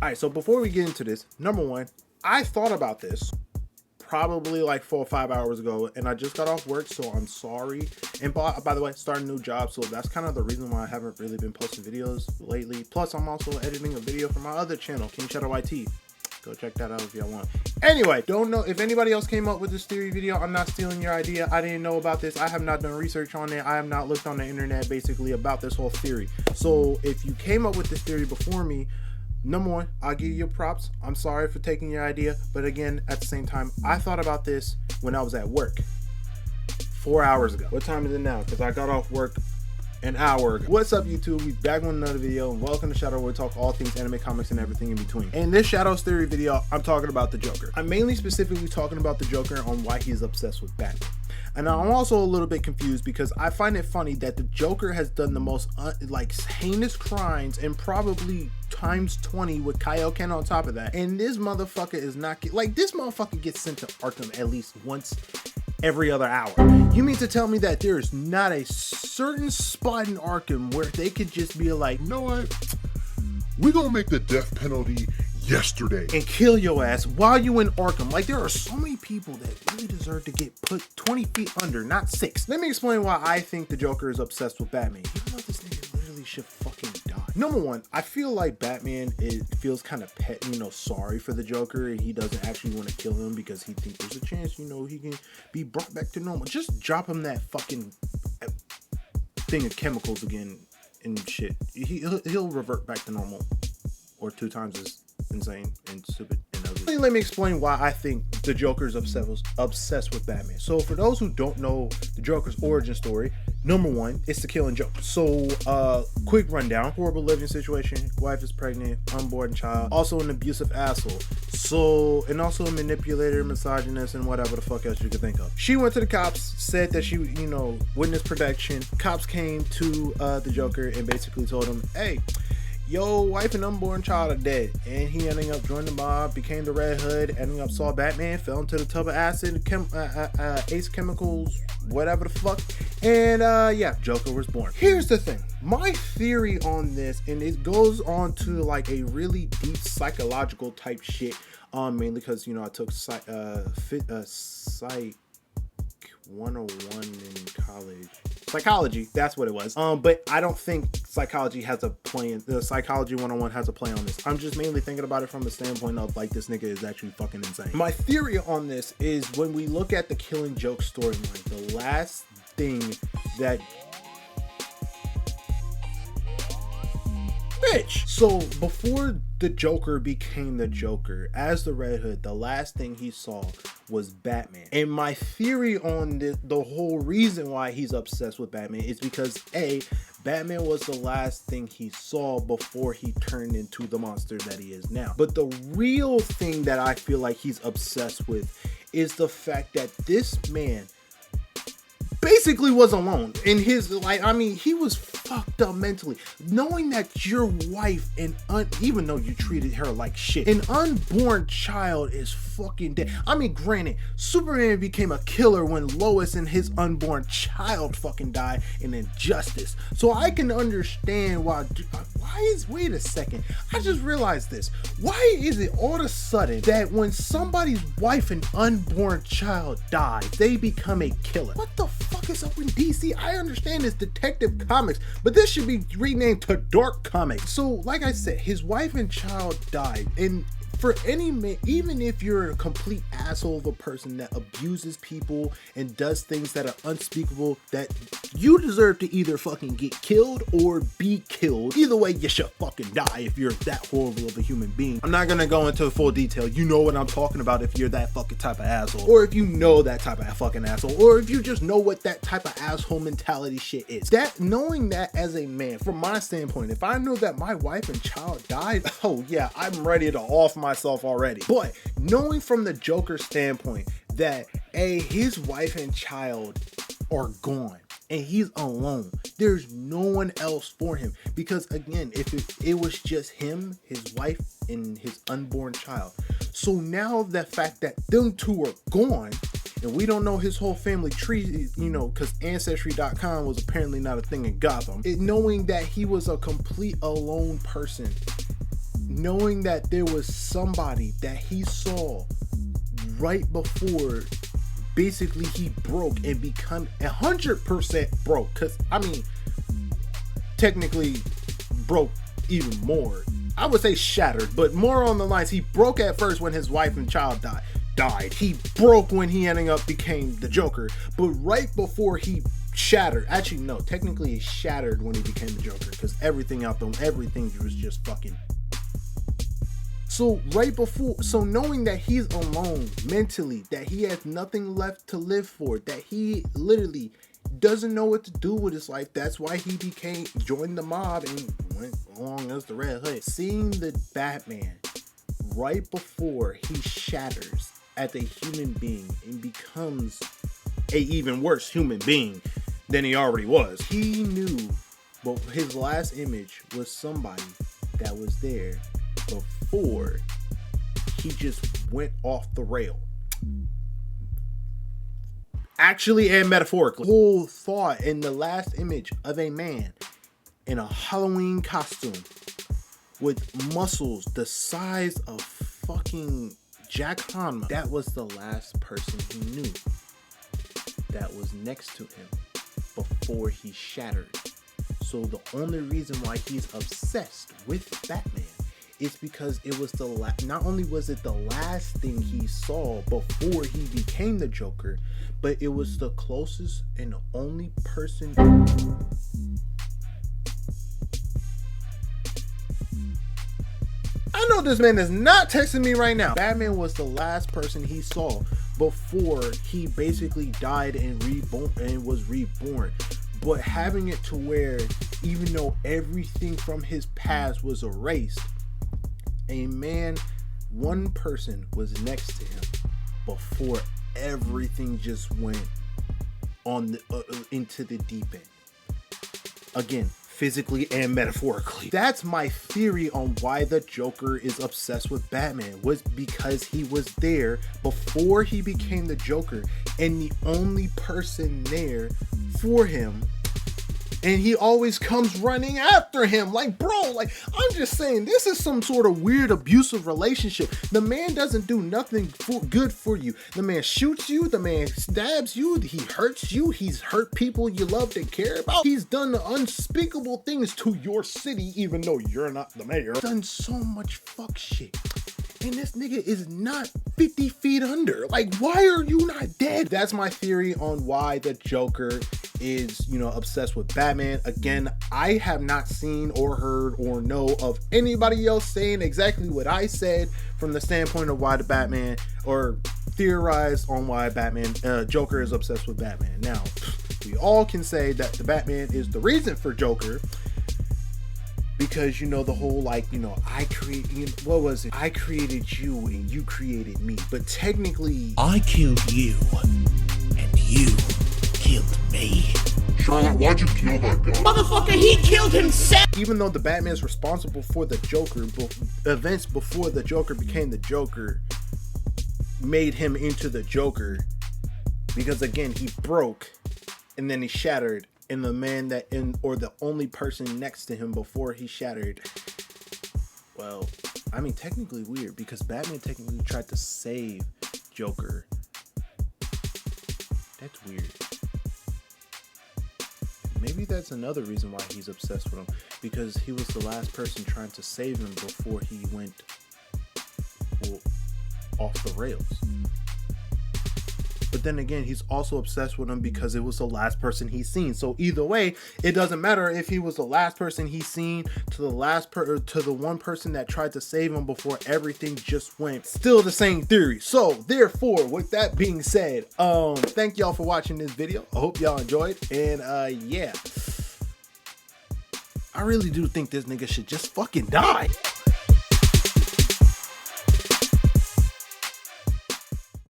All right, so before we get into this, number one, I thought about this probably like 4 or 5 hours ago, and I just got off work, so I'm sorry. And by the way, starting a new job, so that's kind of the reason why I haven't really been posting videos lately. Plus, I'm also editing a video for my other channel, Cyhadow IT. Go check that out if y'all want. Anyway, don't know if anybody else came up with this theory video. I'm not stealing your idea. I didn't know about this. I have not done research on it. I have not looked on the internet basically about this whole theory. So if you came up with this theory before me, number one, I'll give you your props. I'm sorry for taking your idea, but again, at the same time, I thought about this when I was at work 4 hours ago. What time is it now? Because I got off work an hour ago. What's up, YouTube? We back with another video, and welcome to Cyhadow, where we talk all things anime, comics, and everything in between. In this Cydow's theory video, I'm talking about the Joker. I'm mainly specifically talking about the Joker on why he's obsessed with Batman. And I'm also a little bit confused because I find it funny that the Joker has done the most heinous crimes, and probably times 20 with Kaioken on top of that. And this motherfucker is not this motherfucker gets sent to Arkham at least once every other hour. You mean to tell me that there is not a certain spot in Arkham where they could just be like, you know what? We're gonna make the death penalty yesterday and kill your ass while you in Arkham? Like, there are so many people that really deserve to get put 20 feet under, not 6. Let me explain why I think the Joker is obsessed with Batman. Even though this nigga literally should fucking die. Number one, I feel like Batman feels kind of sorry for the Joker, and he doesn't actually want to kill him because he thinks there's a chance, he can be brought back to normal. Just drop him that fucking thing of chemicals again and shit. He'll revert back to normal, or 2 times as insane and stupid and ugly. Let me explain why I think the Joker's obsessed with Batman. So for those who don't know the Joker's origin story, number one, it's the killing joke. So quick rundown: horrible living situation, wife is pregnant, unborn child, also an abusive asshole, so, and also a manipulator, misogynist, and whatever the fuck else you could think of. She went to the cops, said that she witnessed protection. Cops came to the Joker and basically told him, hey, yo wife and unborn child are dead. And he ending up joining the mob, became the Red Hood, ending up saw Batman, fell into the tub of acid, ace chemicals, whatever the fuck, and yeah, Joker was born. Here's the thing, my theory on this, and it goes on to like a really deep psychological type shit, mainly because I took Psych 101 in college. Psychology, that's what it was. But I don't think psychology has a play in the Psychology 101 has a play on this. I'm just mainly thinking about it from the standpoint of like, this nigga is actually fucking insane. My theory on this is, when we look at the Killing Joke storyline, the last thing that So before the Joker became the Joker as the Red Hood, the last thing he saw was Batman. And my theory on this, the whole reason why he's obsessed with Batman, is because A, Batman was the last thing he saw before he turned into the monster that he is now. But the real thing that I feel like he's obsessed with is the fact that this man basically was alone in his he was fucked up mentally, knowing that your wife, and even though you treated her like shit, an unborn child is fucking dead. Granted, Superman became a killer when Lois and his unborn child fucking died in Injustice, so I can understand why wait a second, I just realized this. Why is it all of a sudden that when somebody's wife and unborn child dies, they become a killer? What the fuck is up in DC? I understand it's Detective Comics, but this should be renamed to Dark Comics. So like I said, his wife and child died, and for any man, even if you're a complete asshole of a person that abuses people and does things that are unspeakable, that you deserve to either fucking get killed or be killed. Either way, you should fucking die if you're that horrible of a human being. I'm not gonna go into full detail. You know what I'm talking about if you're that fucking type of asshole, or if you know that type of fucking asshole, or if you just know what that type of asshole mentality shit is. That, knowing that as a man, from my standpoint, if I know that my wife and child died, oh yeah, I'm ready to off myself already. But knowing from the Joker standpoint that his wife and child are gone and he's alone, there's no one else for him, because again, if it was just him, his wife, and his unborn child. So now the fact that them two are gone, and we don't know his whole family tree, because Ancestry.com was apparently not a thing in Gotham. Knowing that he was a complete alone person, knowing that there was somebody that he saw right before basically he broke and become 100% broke. Because I mean, technically broke even more. I would say shattered, but more on the lines, he broke at first when his wife and child died. He broke when he ending up became the Joker, but right before he shattered, actually no, technically he shattered when he became the Joker, because everything was just fucking. So right before, so knowing that he's alone mentally, that he has nothing left to live for, that he literally doesn't know what to do with his life, that's why he joined the mob and went along as the Red Hood. Seeing the Batman right before he shatters as a human being and becomes a even worse human being than he already was, he knew, but his last image was somebody that was there before he just went off the rail. Actually and metaphorically. The whole thought in the last image of a man in a Halloween costume with muscles the size of fucking Jack Hanma. That was the last person he knew that was next to him before he shattered. So the only reason why he's obsessed with Batman is because it was not only was it the last thing he saw before he became the Joker, but it was the closest and the only person. I know this man is not texting me right now. Batman was the last person he saw before he basically died and was reborn. But having it to where even though everything from his past was erased, one person was next to him before everything just went on into the deep end. Again, physically and metaphorically. That's my theory on why the Joker is obsessed with Batman, was because he was there before he became the Joker and the only person there for him. And he always comes running after him. Like, bro, like, I'm just saying, this is some sort of weird abusive relationship. The man doesn't do nothing good for you. The man shoots you. The man stabs you. He hurts you. He's hurt people you love and care about. He's done unspeakable things to your city, even though you're not the mayor. He's done so much fuck shit. And this nigga is not 50 feet under. Like, why are you not dead? That's my theory on why the Joker is, obsessed with Batman. Again, I have not seen or heard or know of anybody else saying exactly what I said from the standpoint of why the Batman, or theorized on why Joker is obsessed with Batman. Now, we all can say that the Batman is the reason for Joker, because the whole I created you and you created me, but technically I killed you and you killed me. Charlotte, why'd you kill that guy? Motherfucker, he killed himself. Even though the Batman is responsible for the Joker, events before the Joker became the Joker made him into the Joker, because again, he broke and then he shattered. And the man or the only person next to him before he shattered, well, I mean, technically weird, because Batman technically tried to save Joker. That's weird. Maybe that's another reason why he's obsessed with him, because he was the last person trying to save him before he went off the rails. But then again, he's also obsessed with him because it was the last person he's seen. So either way, it doesn't matter if he was the last person he's seen to the one person that tried to save him before everything just went. Still the same theory. So therefore, with that being said, thank y'all for watching this video. I hope y'all enjoyed. And yeah, I really do think this nigga should just fucking die.